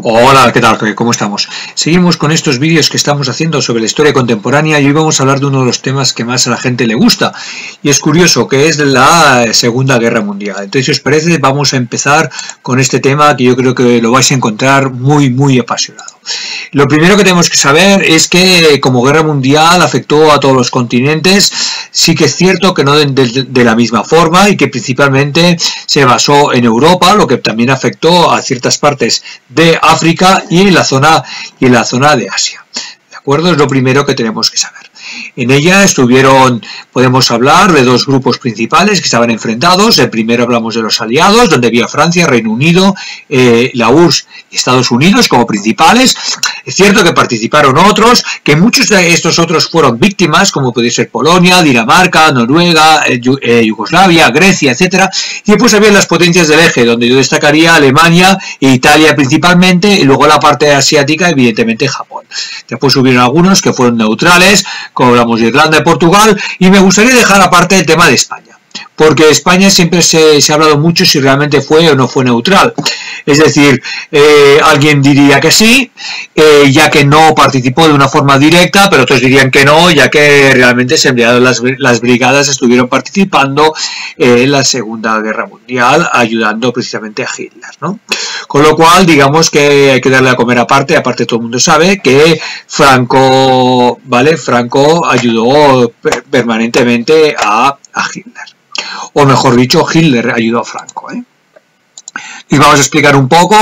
Hola, ¿qué tal? ¿Cómo estamos? Seguimos con estos vídeos que estamos haciendo sobre la historia contemporánea y hoy vamos a hablar de uno de los temas que más a la gente le gusta. Y es curioso, que es la Segunda Guerra Mundial. Entonces, si os parece, vamos a empezar con este tema que yo creo que lo vais a encontrar muy apasionado. Lo primero que tenemos que saber es que como guerra mundial afectó a todos los continentes. Sí que es cierto que no de la misma forma y que principalmente se basó en Europa, lo que también afectó a ciertas partes de África y en la zona de Asia. ¿De acuerdo? Es lo primero que tenemos que saber. En ella podemos hablar de dos grupos principales que estaban enfrentados. El primero hablamos de los aliados, donde había Francia, Reino Unido, la URSS y Estados Unidos como principales. Es cierto que participaron otros, que muchos de estos otros fueron víctimas, como podría ser Polonia, Dinamarca, Noruega, Yugoslavia, Grecia, etc. Y después había las potencias del eje, donde yo destacaría Alemania e Italia principalmente, y luego la parte asiática, evidentemente Japón. Después hubieron algunos que fueron neutrales, como hablamos de Irlanda y Portugal, y me gustaría dejar aparte el tema de España, porque España siempre se ha hablado mucho si realmente fue o no fue neutral. Es decir, alguien diría que sí, ya que no participó de una forma directa, pero otros dirían que no, ya que realmente las brigadas estuvieron participando en la Segunda Guerra Mundial, ayudando precisamente a Hitler, ¿no? Con lo cual, digamos que hay que darle a comer aparte todo el mundo sabe que Franco ayudó permanentemente a Hitler. O mejor dicho, Hitler ayudó a Franco, Y vamos a explicar un poco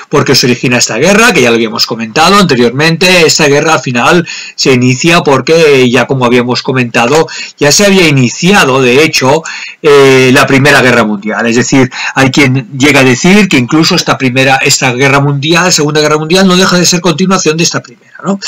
por qué se origina esta guerra, que ya lo habíamos comentado anteriormente. Esta guerra al final se inicia porque, ya como habíamos comentado, ya se había iniciado, de hecho, la Primera Guerra Mundial. Es decir, hay quien llega a decir que incluso esta Guerra Mundial, Segunda Guerra Mundial, no deja de ser continuación de esta primera, ¿no?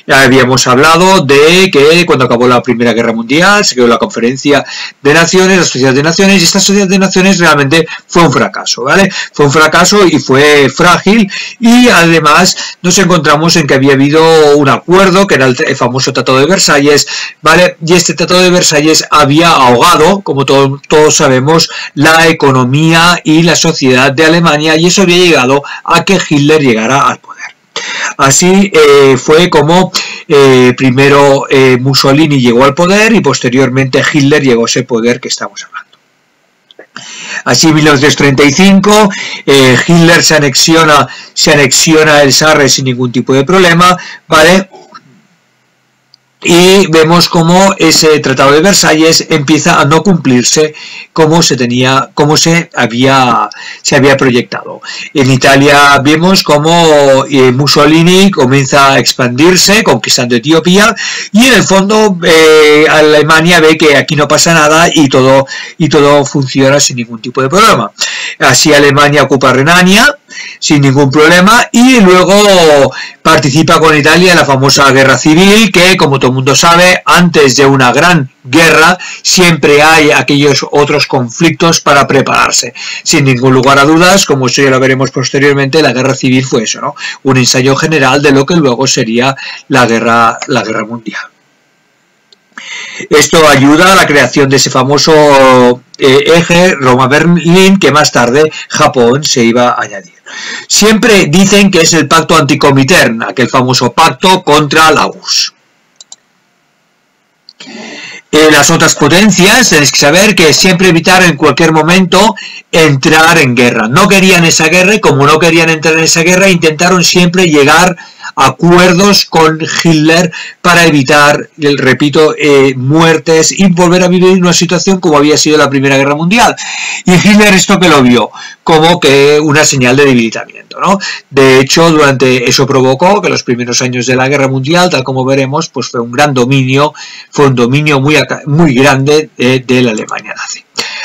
Ya habíamos hablado de que cuando acabó la Primera Guerra Mundial, se creó la Conferencia de Naciones, la Sociedad de Naciones, y esta Sociedad de Naciones realmente fue un fracaso, ¿vale? Fue un fracaso y fue frágil, y además nos encontramos en que había habido un acuerdo, que era el famoso Tratado de Versalles, ¿vale? Y este Tratado de Versalles había ahogado, como todos sabemos, la economía y la sociedad de Alemania, y eso había llegado a que Hitler llegara al poder. Así fue como primero Mussolini llegó al poder y posteriormente Hitler llegó a ese poder que estamos hablando. Así en 1935 Hitler se anexiona el Sarre sin ningún tipo de problema, ¿vale? Y vemos cómo ese Tratado de Versalles empieza a no cumplirse como se había proyectado. En Italia vemos cómo Mussolini comienza a expandirse, conquistando Etiopía, y en el fondo Alemania ve que aquí no pasa nada y todo funciona sin ningún tipo de problema. Así Alemania ocupa Renania sin ningún problema y luego participa con Italia en la famosa guerra civil, que como todo el mundo sabe, antes de una gran guerra siempre hay aquellos otros conflictos para prepararse. Sin ningún lugar a dudas, como eso ya lo veremos posteriormente, la guerra civil fue eso, ¿no? Un ensayo general de lo que luego sería la guerra mundial. Esto ayuda a la creación de ese famoso eje Roma-Berlín, que más tarde Japón se iba a añadir. Siempre dicen que es el pacto anticomintern, aquel famoso pacto contra la URSS. Las otras potencias, tenéis que saber que siempre evitaron en cualquier momento entrar en guerra. No querían esa guerra, y como no querían entrar en esa guerra, intentaron siempre llegar a acuerdos con Hitler para evitar, repito, muertes y volver a vivir una situación como había sido la Primera Guerra Mundial. Y Hitler esto que lo vio como que una señal de debilitamiento, ¿no? De hecho, eso provocó que los primeros años de la Guerra Mundial, tal como veremos, pues fue un dominio muy grande de la Alemania nazi.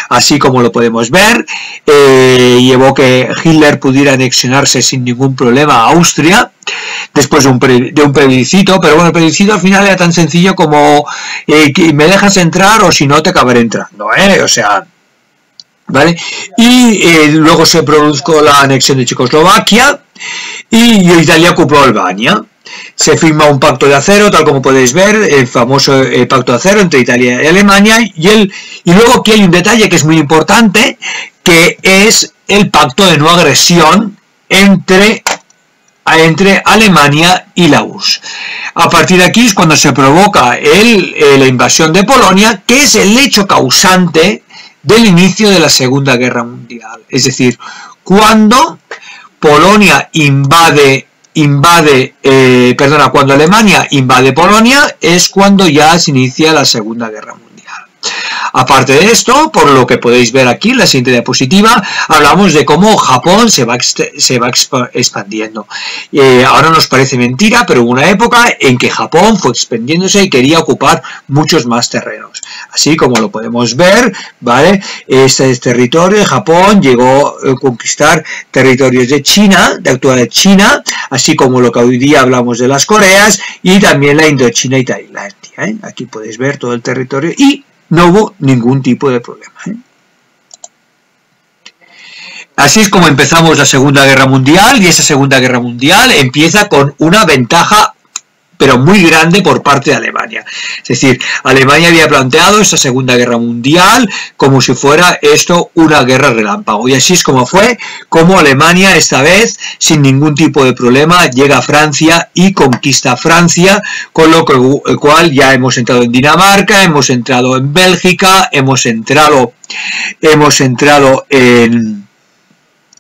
Así como lo podemos ver, llevó que Hitler pudiera anexionarse sin ningún problema a Austria, después de un plebiscito, pero bueno, el plebiscito al final era tan sencillo como me dejas entrar o si no te acabaré entrando, o sea, ¿vale? Y luego se produjo la anexión de Checoslovaquia y Italia ocupó Albania. Se firma un pacto de acero, tal como podéis ver, el famoso pacto de acero entre Italia y Alemania, y luego aquí hay un detalle que es muy importante, que es el pacto de no agresión entre entre Alemania y la URSS. A partir de aquí es cuando se provoca la invasión de Polonia, que es el hecho causante del inicio de la Segunda Guerra Mundial. Es decir, cuando Polonia cuando Alemania invade Polonia es cuando ya se inicia la Segunda Guerra Mundial. Aparte de esto, por lo que podéis ver aquí en la siguiente diapositiva, hablamos de cómo Japón se va expandiendo. Ahora nos parece mentira, pero hubo una época en que Japón fue expandiéndose y quería ocupar muchos más terrenos. Así como lo podemos ver, ¿vale? Este territorio de Japón llegó a conquistar territorios de China, de actual China, así como lo que hoy día hablamos de las Coreas y también la Indochina y Tailandia. Aquí podéis ver todo el territorio y no hubo ningún tipo de problema. Así es como empezamos la Segunda Guerra Mundial, y esa Segunda Guerra Mundial empieza con una ventaja pero muy grande por parte de Alemania. Es decir, Alemania había planteado esta Segunda Guerra Mundial como si fuera esto una guerra relámpago. Y así es como fue, como Alemania esta vez, sin ningún tipo de problema, llega a Francia y conquista Francia, con lo cual ya hemos entrado en Dinamarca, hemos entrado en Bélgica, hemos entrado en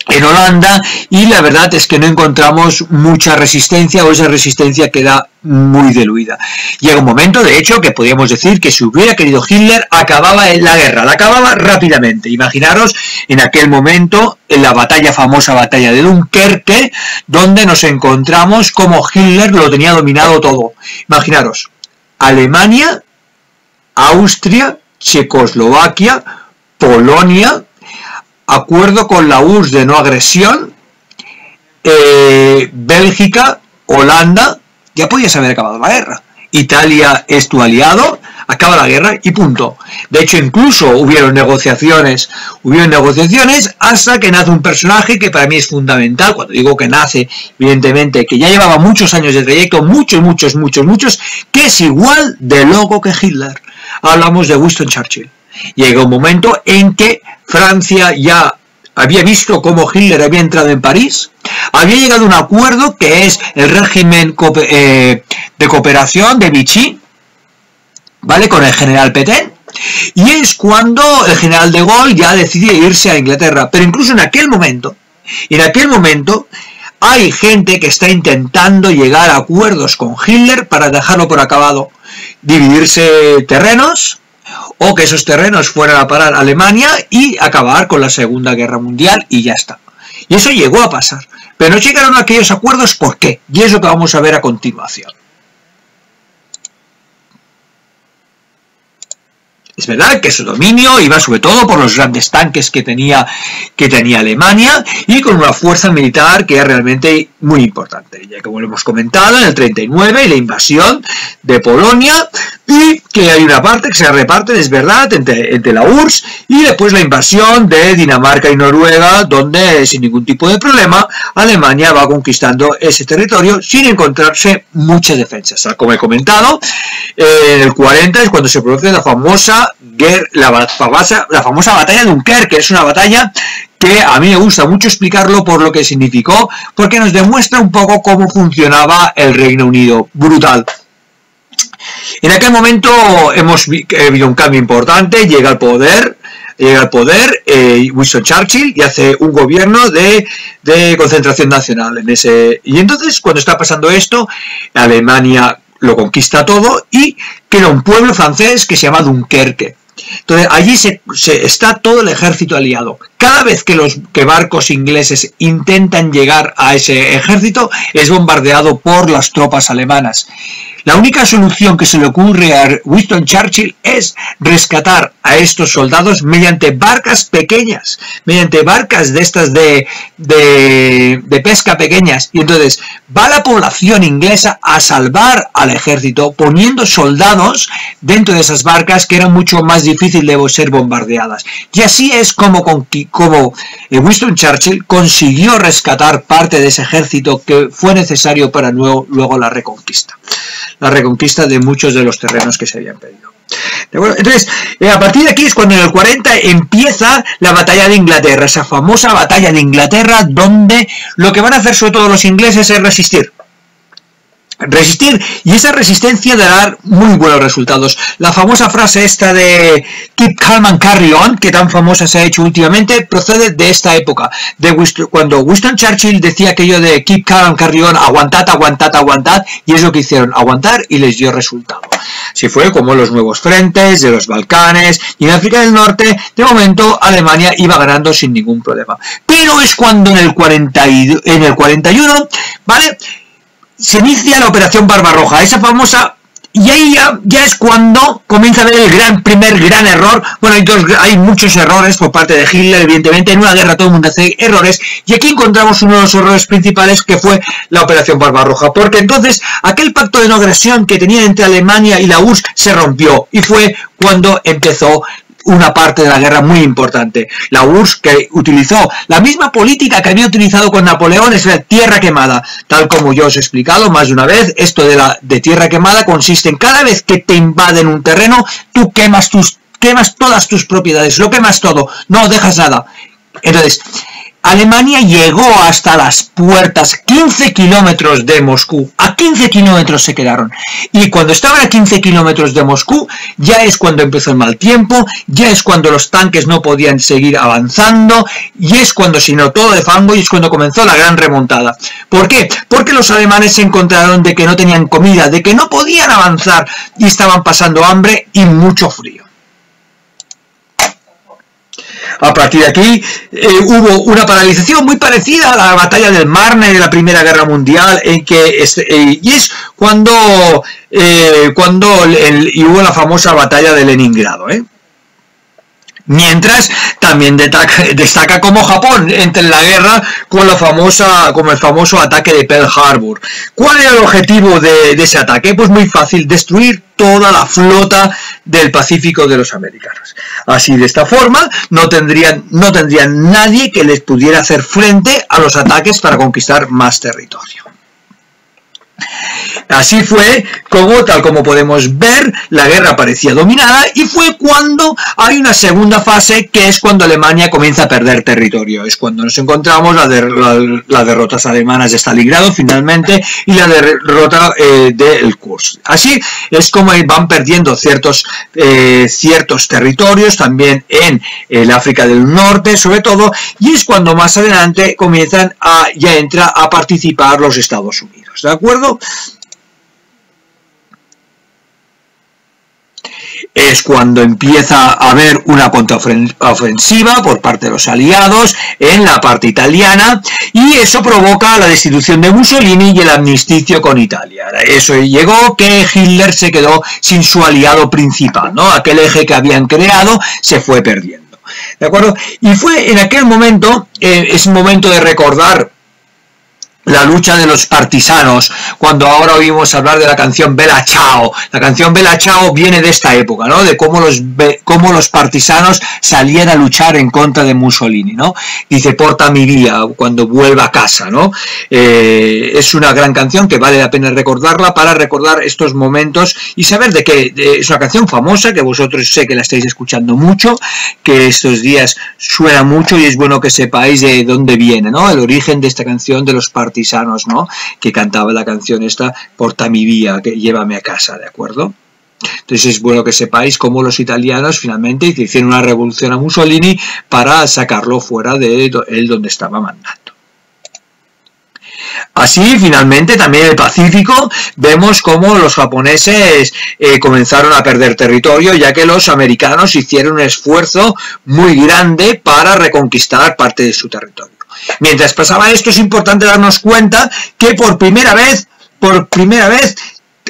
Holanda, y la verdad es que no encontramos mucha resistencia, o esa resistencia queda muy diluida. Llega un momento, de hecho, que podríamos decir que si hubiera querido Hitler, acababa la guerra, la acababa rápidamente. Imaginaros en aquel momento, en la famosa batalla de Dunkerque, donde nos encontramos como Hitler lo tenía dominado todo. Imaginaros, Alemania, Austria, Checoslovaquia, Polonia, acuerdo con la URSS de no agresión, Bélgica, Holanda, ya podías haber acabado la guerra. Italia es tu aliado, acaba la guerra y punto. De hecho, incluso hubieron negociaciones hasta que nace un personaje que para mí es fundamental. Cuando digo que nace, evidentemente, que ya llevaba muchos años de trayecto, muchos, que es igual de loco que Hitler. Hablamos de Winston Churchill. Llega un momento en que Francia ya había visto cómo Hitler había entrado en París, había llegado a un acuerdo que es el régimen de cooperación de Vichy, ¿vale? Con el general Pétain, y es cuando el general de Gaulle ya decide irse a Inglaterra. Pero incluso en aquel momento hay gente que está intentando llegar a acuerdos con Hitler para dejarlo por acabado, dividirse terrenos, o que esos terrenos fueran a parar a Alemania y acabar con la Segunda Guerra Mundial, y ya está. Y eso llegó a pasar. Pero no llegaron a aquellos acuerdos, ¿por qué? Y es lo que vamos a ver a continuación. Es verdad que su dominio iba sobre todo por los grandes tanques que tenía Alemania, y con una fuerza militar que era realmente muy importante. Ya como lo hemos comentado, en el 39 la invasión de Polonia, y que hay una parte que se reparte, es verdad, entre la URSS, y después la invasión de Dinamarca y Noruega, donde sin ningún tipo de problema Alemania va conquistando ese territorio sin encontrarse muchas defensas. Como he comentado, en el 40 es cuando se produce la famosa batalla de Dunkerque, que es una batalla que a mí me gusta mucho explicarlo por lo que significó, porque nos demuestra un poco cómo funcionaba el Reino Unido. Brutal. En aquel momento hemos habido un cambio importante, llega al poder Winston Churchill, y hace un gobierno de concentración nacional y entonces, cuando está pasando esto, Alemania lo conquista todo y queda un pueblo francés que se llama Dunkerque. Entonces allí está todo el ejército aliado. Cada vez que barcos ingleses intentan llegar a ese ejército, es bombardeado por las tropas alemanas. La única solución que se le ocurre a Winston Churchill es rescatar a estos soldados mediante barcas pequeñas, mediante barcas de estas de pesca pequeñas. Y entonces va la población inglesa a salvar al ejército poniendo soldados dentro de esas barcas que eran mucho más difíciles de ser bombardeadas. Y así es como Winston Churchill consiguió rescatar parte de ese ejército que fue necesario para luego la reconquista de muchos de los terrenos que se habían perdido. ¿De acuerdo? Entonces, a partir de aquí es cuando en el 40 empieza la batalla de Inglaterra, esa famosa batalla de Inglaterra, donde lo que van a hacer sobre todo los ingleses es resistir, y esa resistencia dará muy buenos resultados. La famosa frase esta de keep calm and carry on, que tan famosa se ha hecho últimamente, procede de esta época, cuando Winston Churchill decía aquello de keep calm and carry on, aguantad, aguantad, aguantad, y es lo que hicieron, aguantar, y les dio resultado. Así fue como los nuevos frentes de los Balcanes y en África del Norte, de momento Alemania iba ganando sin ningún problema. Pero es cuando en el 41, ¿vale?, se inicia la Operación Barbarroja, esa famosa, y ahí ya es cuando comienza a haber el primer gran error. Bueno, hay muchos errores por parte de Hitler, evidentemente, en una guerra todo el mundo hace errores, y aquí encontramos uno de los errores principales, que fue la Operación Barbarroja, porque entonces aquel pacto de no agresión que tenía entre Alemania y la URSS se rompió, y fue cuando empezó una parte de la guerra muy importante. La URSS, que utilizó la misma política que había utilizado con Napoleón, es la tierra quemada. Tal como yo os he explicado más de una vez, esto de tierra quemada consiste en cada vez que te invaden un terreno, tú quemas todas tus propiedades, lo quemas todo, no dejas nada. Entonces, Alemania llegó hasta las puertas, 15 kilómetros de Moscú, a 15 kilómetros se quedaron, y cuando estaban a 15 kilómetros de Moscú, ya es cuando empezó el mal tiempo, ya es cuando los tanques no podían seguir avanzando, y es cuando se llenó todo de fango, y es cuando comenzó la gran remontada. ¿Por qué? Porque los alemanes se encontraron de que no tenían comida, de que no podían avanzar, y estaban pasando hambre y mucho frío. A partir de aquí hubo una paralización muy parecida a la batalla del Marne de la Primera Guerra Mundial, y es cuando hubo la famosa batalla de Leningrado. Mientras también destaca como Japón entre la guerra como el famoso ataque de Pearl Harbor. ¿Cuál era el objetivo de ese ataque? Pues muy fácil, destruir toda la flota del Pacífico de los americanos. Así, de esta forma, no tendrían nadie que les pudiera hacer frente a los ataques para conquistar más territorio. Así fue como, tal como podemos ver, la guerra parecía dominada, y fue cuando hay una segunda fase, que es cuando Alemania comienza a perder territorio. Es cuando nos encontramos las derrotas alemanas de Stalingrado finalmente y la derrota del Kursk. Así es como van perdiendo ciertos territorios, también en el África del Norte sobre todo, y es cuando más adelante ya entra a participar los Estados Unidos. ¿De acuerdo? Es cuando empieza a haber una contraofensiva por parte de los aliados en la parte italiana, y eso provoca la destitución de Mussolini y el armisticio con Italia. Eso llegó que Hitler se quedó sin su aliado principal, ¿no? Aquel eje que habían creado se fue perdiendo. ¿De acuerdo? Y fue en aquel momento, es un momento de recordar la lucha de los partisanos, cuando ahora oímos hablar de la canción Bella Ciao. La canción Bella Ciao viene de esta época, ¿no? De cómo los partisanos salían a luchar en contra de Mussolini, ¿no? Dice, porta mi via, cuando vuelva a casa, ¿no? Es una gran canción que vale la pena recordarla para recordar estos momentos y saber de qué. Es una canción famosa que vosotros sé que la estáis escuchando mucho, que estos días suena mucho, y es bueno que sepáis de dónde viene, ¿no? El origen de esta canción de los partisanos, ¿no? Que cantaba la canción esta, porta mi via, que llévame a casa, ¿de acuerdo? Entonces es bueno que sepáis cómo los italianos finalmente hicieron una revolución a Mussolini para sacarlo fuera de él donde estaba mandando. Así, finalmente, también en el Pacífico, vemos cómo los japoneses comenzaron a perder territorio, ya que los americanos hicieron un esfuerzo muy grande para reconquistar parte de su territorio. Mientras pasaba esto, es importante darnos cuenta que por primera vez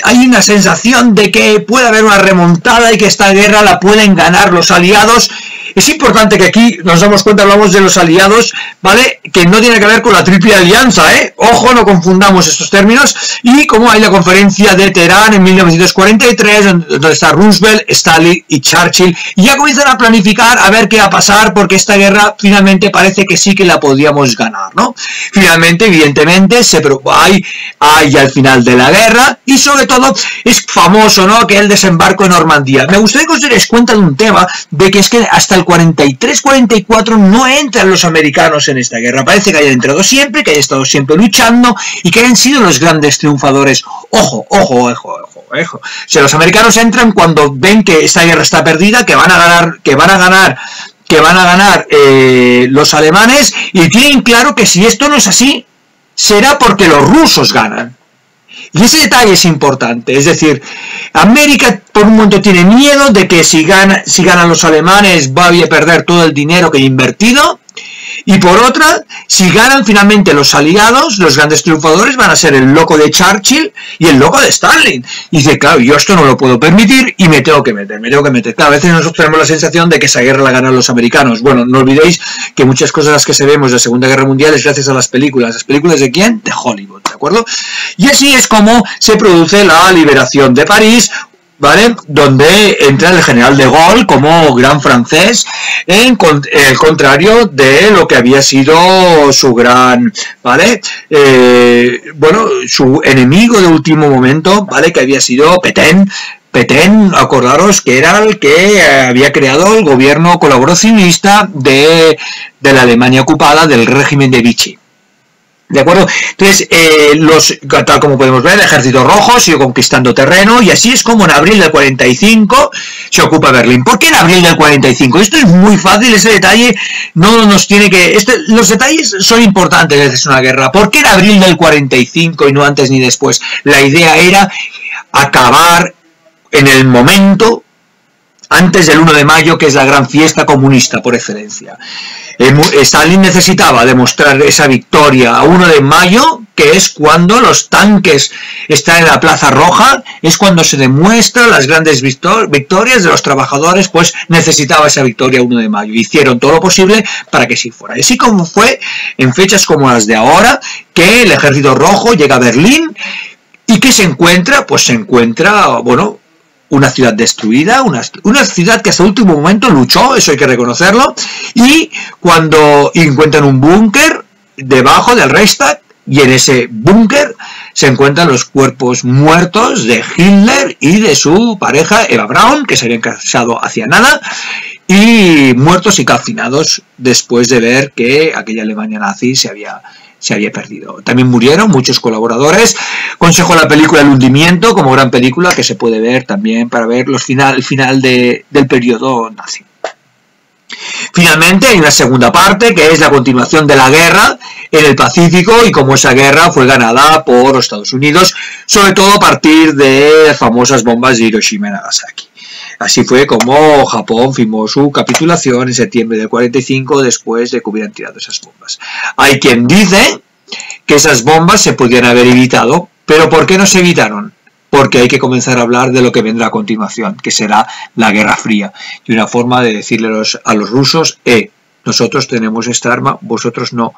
hay una sensación de que puede haber una remontada y que esta guerra la pueden ganar los aliados. Es importante que aquí nos damos cuenta, hablamos de los aliados, ¿vale? Que no tiene que ver con la Triple Alianza, ¿eh? Ojo, no confundamos estos términos. Y como hay la conferencia de Teherán en 1943, donde está Roosevelt, Stalin y Churchill, y ya comienzan a planificar a ver qué va a pasar, porque esta guerra finalmente parece que sí que la podríamos ganar, ¿no? Finalmente, evidentemente, hay al final de la guerra, y sobre sobre todo es famoso, ¿no?, que el desembarco en Normandía. Me gustaría que os deis cuenta de un tema, de que es que hasta el 43-44 no entran los americanos en esta guerra. Parece que hayan entrado siempre, que hayan estado siempre luchando y que hayan sido los grandes triunfadores. Ojo. O sea, los americanos entran cuando ven que esta guerra está perdida, que van a ganar los alemanes, y tienen claro que si esto no es así, será porque los rusos ganan. Y ese detalle es importante, es decir, América por un momento tiene miedo de que si ganan los alemanes va a perder todo el dinero que ha invertido, y por otra, si ganan finalmente los aliados, los grandes triunfadores van a ser el loco de Churchill y el loco de Stalin. Y dice, claro, yo esto no lo puedo permitir y me tengo que meter. Claro, a veces nosotros tenemos la sensación de que esa guerra la ganan los americanos. Bueno, no olvidéis que muchas cosas las que se vemos de la Segunda Guerra Mundial es gracias a las películas. ¿Las películas de quién? De Hollywood, ¿de acuerdo? Y así es como se produce la liberación de París, ¿vale? Donde entra el general de Gaulle como gran francés, en el contrario de lo que había sido su gran, ¿vale? Su enemigo de último momento, ¿vale? Que había sido Pétain. Pétain, acordaros que era el que había creado el gobierno colaboracionista de la Alemania ocupada, del régimen de Vichy. ¿De acuerdo? Entonces, tal como podemos ver, el Ejército Rojo sigue conquistando terreno, y así es como en abril del 45 se ocupa Berlín. ¿Por qué en abril del 45? Esto es muy fácil, ese detalle no nos tiene que... los detalles son importantes desde es una guerra. ¿Por qué en abril del 45 y no antes ni después? La idea era acabar en el momento antes del 1 de mayo, que es la gran fiesta comunista por excelencia. Stalin necesitaba demostrar esa victoria a 1 de mayo, que es cuando los tanques están en la Plaza Roja, es cuando se demuestran las grandes victorias de los trabajadores, pues necesitaba esa victoria 1 de mayo. Hicieron todo lo posible para que sí fuera. Y así como fue en fechas como las de ahora, que el Ejército Rojo llega a Berlín, y ¿qué se encuentra? Pues se encuentra, bueno, una ciudad destruida, una ciudad que hasta el último momento luchó, eso hay que reconocerlo, y cuando encuentran un búnker debajo del Reichstag, y en ese búnker se encuentran los cuerpos muertos de Hitler y de su pareja Eva Braun, que se habían casado hacía nada, y muertos y calcinados después de ver que aquella Alemania nazi se había perdido. También murieron muchos colaboradores. Consejo la película El hundimiento como gran película que se puede ver también para ver el final del periodo nazi. Finalmente hay una segunda parte que es la continuación de la guerra en el Pacífico y cómo esa guerra fue ganada por los Estados Unidos, sobre todo a partir de las famosas bombas de Hiroshima y Nagasaki. Así fue como Japón firmó su capitulación en septiembre del 45 después de que hubieran tirado esas bombas. Hay quien dice que esas bombas se podían haber evitado, pero ¿por qué no se evitaron? Porque hay que comenzar a hablar de lo que vendrá a continuación, que será la Guerra Fría. Y una forma de decirle a los rusos, nosotros tenemos esta arma, vosotros no.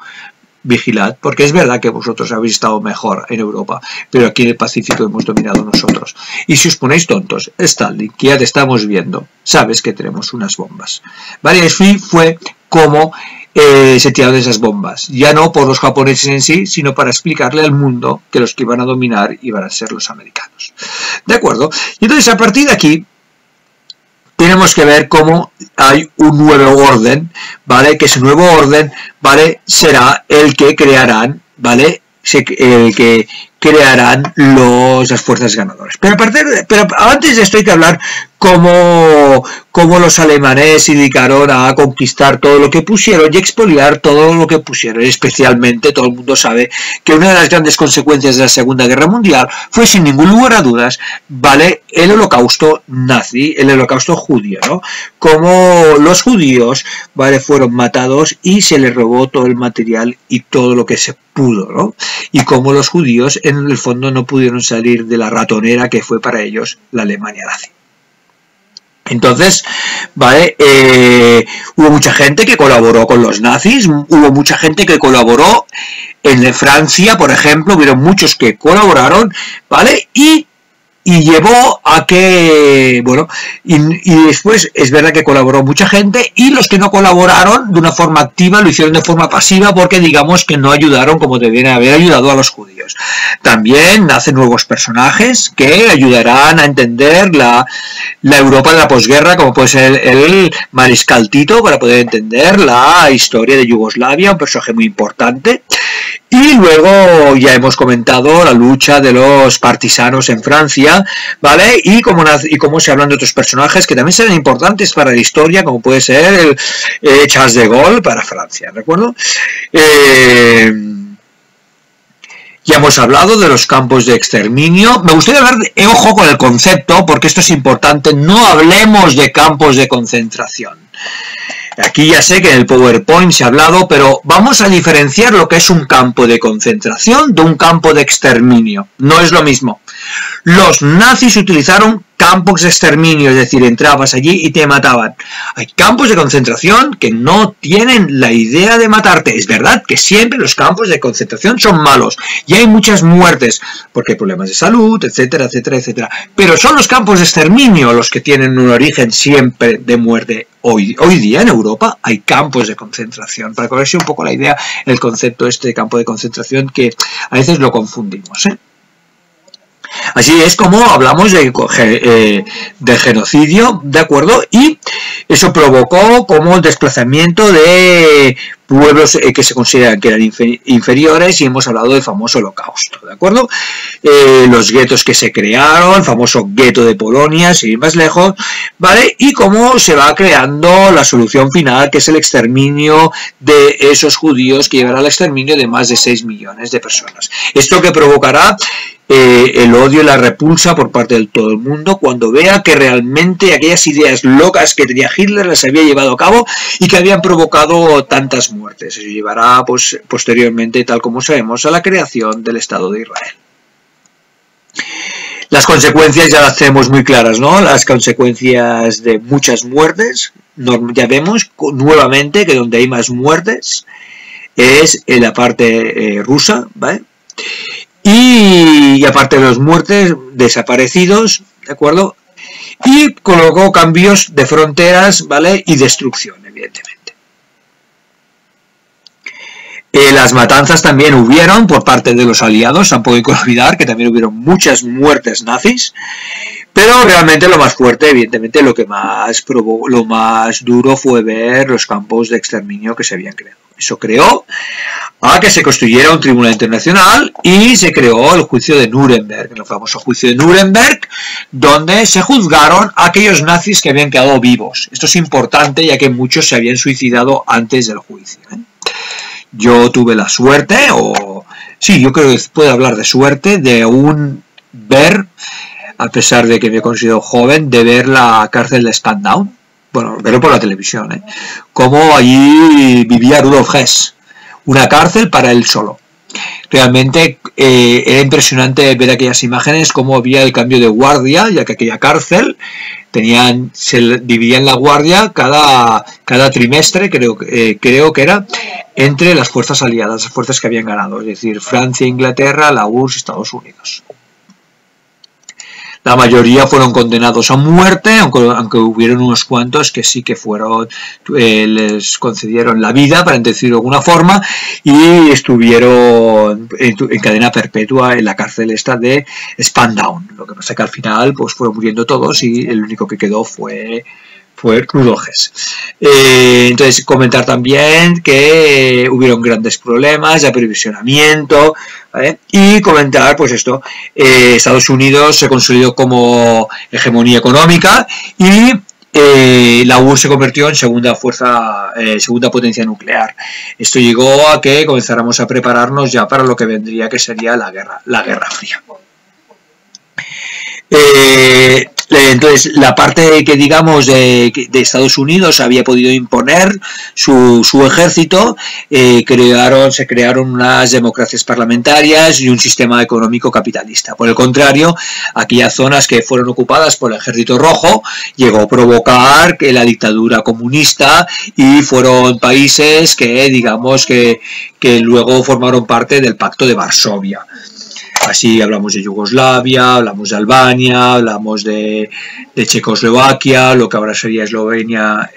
Vigilad, porque es verdad que vosotros habéis estado mejor en Europa, pero aquí en el Pacífico hemos dominado nosotros. Y si os ponéis tontos, Stalin, que ya te estamos viendo, sabes que tenemos unas bombas. ¿Vale? Así fue como se tiraron esas bombas, ya no por los japoneses en sí, sino para explicarle al mundo que los que iban a dominar iban a ser los americanos. ¿De acuerdo? Y entonces a partir de aquí, tenemos que ver cómo hay un nuevo orden, ¿vale? Que ese nuevo orden, ¿vale? Será el que crearán, ¿vale? El que crearán las fuerzas ganadoras. Pero antes de esto hay que hablar cómo los alemanes se dedicaron a conquistar todo lo que pusieron y expoliar todo lo que pusieron. Especialmente todo el mundo sabe que una de las grandes consecuencias de la Segunda Guerra Mundial fue, sin ningún lugar a dudas, ¿vale? El holocausto nazi, el holocausto judío, ¿no? Como los judíos, ¿vale? Fueron matados y se les robó todo el material y todo lo que se pudo, ¿no? Y como los judíos en el fondo no pudieron salir de la ratonera que fue para ellos la Alemania nazi. Entonces, ¿vale? Hubo mucha gente que colaboró con los nazis, hubo mucha gente que colaboró en Francia, por ejemplo, hubieron muchos que colaboraron, ¿vale? Y y llevó a que, bueno, y después es verdad que colaboró mucha gente, y los que no colaboraron de una forma activa lo hicieron de forma pasiva porque digamos que no ayudaron como deberían haber ayudado a los judíos. También nacen nuevos personajes que ayudarán a entender la Europa de la posguerra, como puede ser el mariscal Tito, para poder entender la historia de Yugoslavia, un personaje muy importante. Y luego ya hemos comentado la lucha de los partisanos en Francia, ¿vale? Y cómo se hablan de otros personajes que también serán importantes para la historia, como puede ser el Charles de Gaulle para Francia, ¿de acuerdo? Ya hemos hablado de los campos de exterminio. Me gustaría hablar, ojo con el concepto, porque esto es importante, no hablemos de campos de concentración. Aquí ya sé que en el PowerPoint se ha hablado, pero vamos a diferenciar lo que es un campo de concentración de un campo de exterminio. No es lo mismo. Los nazis utilizaron campos de exterminio, es decir, entrabas allí y te mataban. Hay campos de concentración que no tienen la idea de matarte. Es verdad que siempre los campos de concentración son malos y hay muchas muertes porque hay problemas de salud, etcétera, etcétera, etcétera. Pero son los campos de exterminio los que tienen un origen siempre de muerte. Hoy día en Europa hay campos de concentración. Para que veáis un poco la idea, el concepto este de campo de concentración, que a veces lo confundimos, ¿eh? Así es como hablamos de genocidio, ¿de acuerdo? Y eso provocó como el desplazamiento de pueblos que se consideran que eran inferiores, y hemos hablado del famoso holocausto, ¿de acuerdo? Los guetos que se crearon, el famoso gueto de Polonia, sin ir más lejos, ¿vale? Y cómo se va creando la solución final, que es el exterminio de esos judíos, que llevará al exterminio de más de 6 millones de personas. Esto que provocará el odio y la repulsa por parte de todo el mundo cuando vea que realmente aquellas ideas locas que tenía Hitler las había llevado a cabo y que habían provocado tantas muertes. Eso llevará pues, posteriormente, tal como sabemos, a la creación del Estado de Israel. Las consecuencias ya las tenemos muy claras, ¿no? Las consecuencias de muchas muertes. Ya vemos nuevamente que donde hay más muertes es en la parte rusa, ¿vale? Y aparte de los muertes, desaparecidos, ¿de acuerdo? Y colocó cambios de fronteras, ¿vale? Y destrucción, evidentemente. Las matanzas también hubieron por parte de los aliados, tampoco hay que olvidar que también hubieron muchas muertes nazis, pero realmente lo más fuerte, evidentemente, lo más duro fue ver los campos de exterminio que se habían creado. Eso creó a que se construyera un tribunal internacional y se creó el juicio de Nuremberg, el famoso juicio de Nuremberg, donde se juzgaron a aquellos nazis que habían quedado vivos. Esto es importante, ya que muchos se habían suicidado antes del juicio, ¿eh? Yo tuve la suerte, sí, yo creo que puedo hablar de suerte, de ver, a pesar de que me considero joven, de ver la cárcel de Spandau. Bueno, verlo por la televisión, ¿eh? Cómo allí vivía Rudolf Hess, una cárcel para él solo. Realmente era impresionante ver aquellas imágenes, cómo había el cambio de guardia, ya que aquella cárcel se dividía en la guardia cada trimestre, creo que era, entre las fuerzas aliadas, las fuerzas que habían ganado, es decir, Francia, Inglaterra, la URSS, Estados Unidos. La mayoría fueron condenados a muerte, aunque hubieron unos cuantos que sí que les concedieron la vida, para decirlo de alguna forma, y estuvieron en cadena perpetua en la cárcel esta de Spandau. Lo que pasa es que al final pues fueron muriendo todos y el único que quedó fue Rudolf Hess. Entonces, comentar también que hubieron grandes problemas de aprovisionamiento, ¿vale? Y comentar, pues esto, Estados Unidos se consolidó como hegemonía económica y la URSS se convirtió en segunda potencia nuclear. Esto llegó a que comenzáramos a prepararnos ya para lo que vendría, que sería la Guerra Fría. Entonces, la parte que digamos de Estados Unidos había podido imponer su ejército, se crearon unas democracias parlamentarias y un sistema económico capitalista. Por el contrario, aquellas zonas que fueron ocupadas por el Ejército Rojo llegó a provocar que la dictadura comunista, y fueron países que digamos que luego formaron parte del Pacto de Varsovia. Así hablamos de Yugoslavia, hablamos de Albania, hablamos de Checoslovaquia, lo que ahora sería Eslovenia,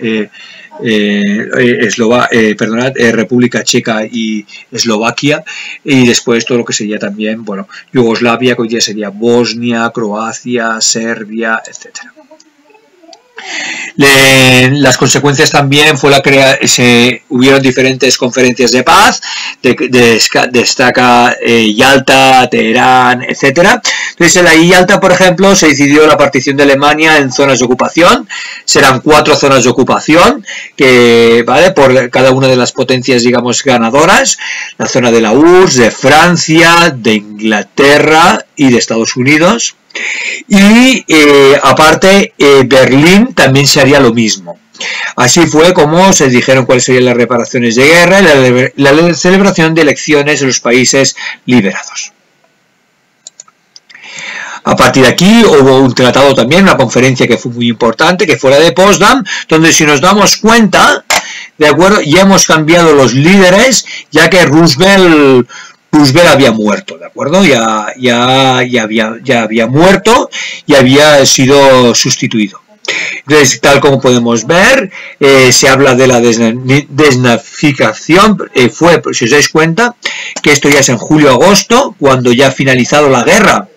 República Checa y Eslovaquia, y después todo lo que sería también, bueno, Yugoslavia, que hoy día sería Bosnia, Croacia, Serbia, etcétera. Las consecuencias también fue hubieron diferentes conferencias de paz, destaca Yalta, Teherán, etcétera. Entonces en la Yalta, por ejemplo, se decidió la partición de Alemania en zonas de ocupación. Serán 4 zonas de ocupación que, ¿vale?, por cada una de las potencias, digamos, ganadoras. La zona de la URSS, de Francia, de Inglaterra y de Estados Unidos. Y aparte Berlín también se haría lo mismo. Así fue como se dijeron cuáles serían las reparaciones de guerra y la celebración de elecciones en los países liberados. A partir de aquí hubo un tratado también, una conferencia que fue muy importante, que fue la de Potsdam, donde si nos damos cuenta, de acuerdo, ya hemos cambiado los líderes, ya que Roosevelt había muerto, ¿de acuerdo? Ya había muerto y había sido sustituido. Entonces, tal como podemos ver, se habla de la desnazificación, si os dais cuenta, que esto ya es en julio-agosto, cuando ya ha finalizado la guerra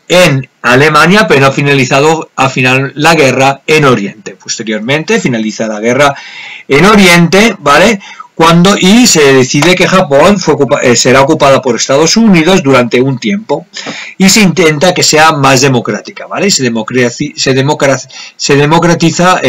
en Alemania, pero no ha finalizado la guerra en Oriente. Posteriormente finaliza la guerra en Oriente, ¿vale?, y se decide que Japón será ocupada por Estados Unidos durante un tiempo y se intenta que sea más democrática, ¿vale? Se democratiza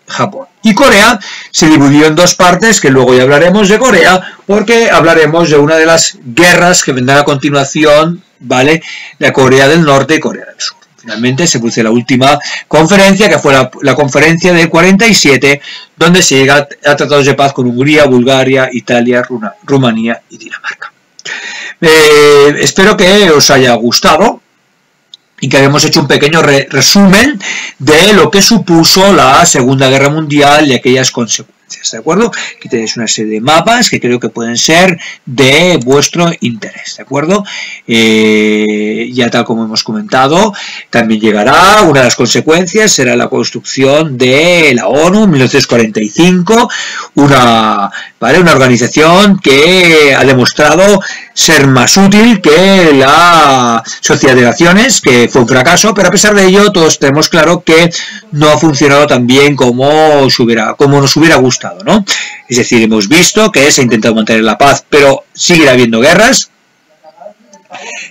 Japón. Y Corea se dividió en 2 partes, que luego ya hablaremos de Corea, porque hablaremos de una de las guerras que vendrán a continuación, ¿vale?, de Corea del Norte y Corea del Sur. Finalmente se produce la última conferencia, que fue la conferencia del 47, donde se llega a tratados de paz con Hungría, Bulgaria, Italia, Rumanía y Dinamarca. Espero que os haya gustado y que hayamos hecho un pequeño resumen de lo que supuso la Segunda Guerra Mundial y aquellas consecuencias. ¿De acuerdo? Aquí tenéis una serie de mapas que creo que pueden ser de vuestro interés, ¿de acuerdo? Ya tal como hemos comentado, también llegará una de las consecuencias, será la construcción de la ONU en 1945, una organización que ha demostrado ser más útil que la Sociedad de Naciones, que fue un fracaso, pero a pesar de ello todos tenemos claro que no ha funcionado tan bien como nos hubiera gustado, ¿no? Es decir, hemos visto que se ha intentado mantener la paz, pero sigue habiendo guerras.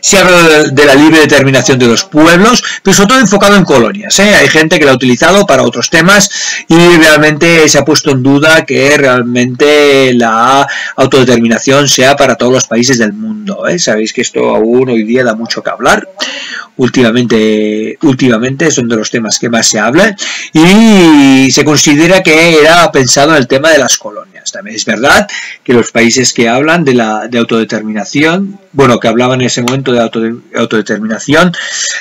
Se habla de la libre determinación de los pueblos, pero sobre todo enfocado en colonias, ¿eh? Hay gente que la ha utilizado para otros temas y realmente se ha puesto en duda que realmente la autodeterminación sea para todos los países del mundo, ¿eh? Sabéis que esto aún hoy día da mucho que hablar. Últimamente son de los temas que más se habla y se considera que era pensado en el tema de las colonias. También es verdad que los países que hablan de autodeterminación, bueno, que hablaban en ese momento de autodeterminación,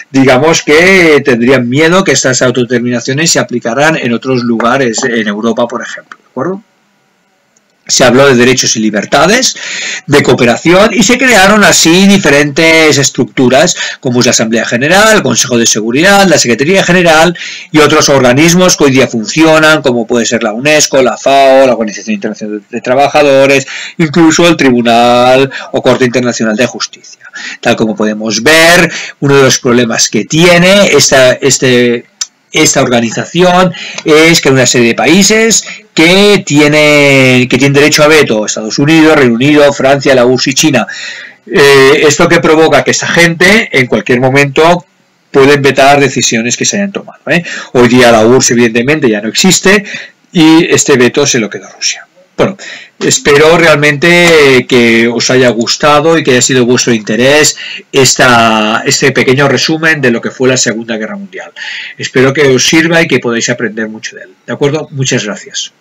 digamos que tendrían miedo que estas autodeterminaciones se aplicaran en otros lugares, en Europa, por ejemplo, ¿de acuerdo? Se habló de derechos y libertades, de cooperación y se crearon así diferentes estructuras como es la Asamblea General, el Consejo de Seguridad, la Secretaría General y otros organismos que hoy día funcionan como puede ser la UNESCO, la FAO, la Organización Internacional de Trabajadores, incluso el Tribunal o Corte Internacional de Justicia. Tal como podemos ver, uno de los problemas que tiene esta organización es que hay una serie de países que tienen derecho a veto: Estados Unidos, Reino Unido, Francia, la URSS y China. Esto que provoca que esta gente en cualquier momento pueden vetar decisiones que se hayan tomado, ¿eh? Hoy día la URSS evidentemente ya no existe y este veto se lo queda Rusia. Bueno, espero realmente que os haya gustado y que haya sido de vuestro interés este pequeño resumen de lo que fue la Segunda Guerra Mundial. Espero que os sirva y que podáis aprender mucho de él. ¿De acuerdo? Muchas gracias.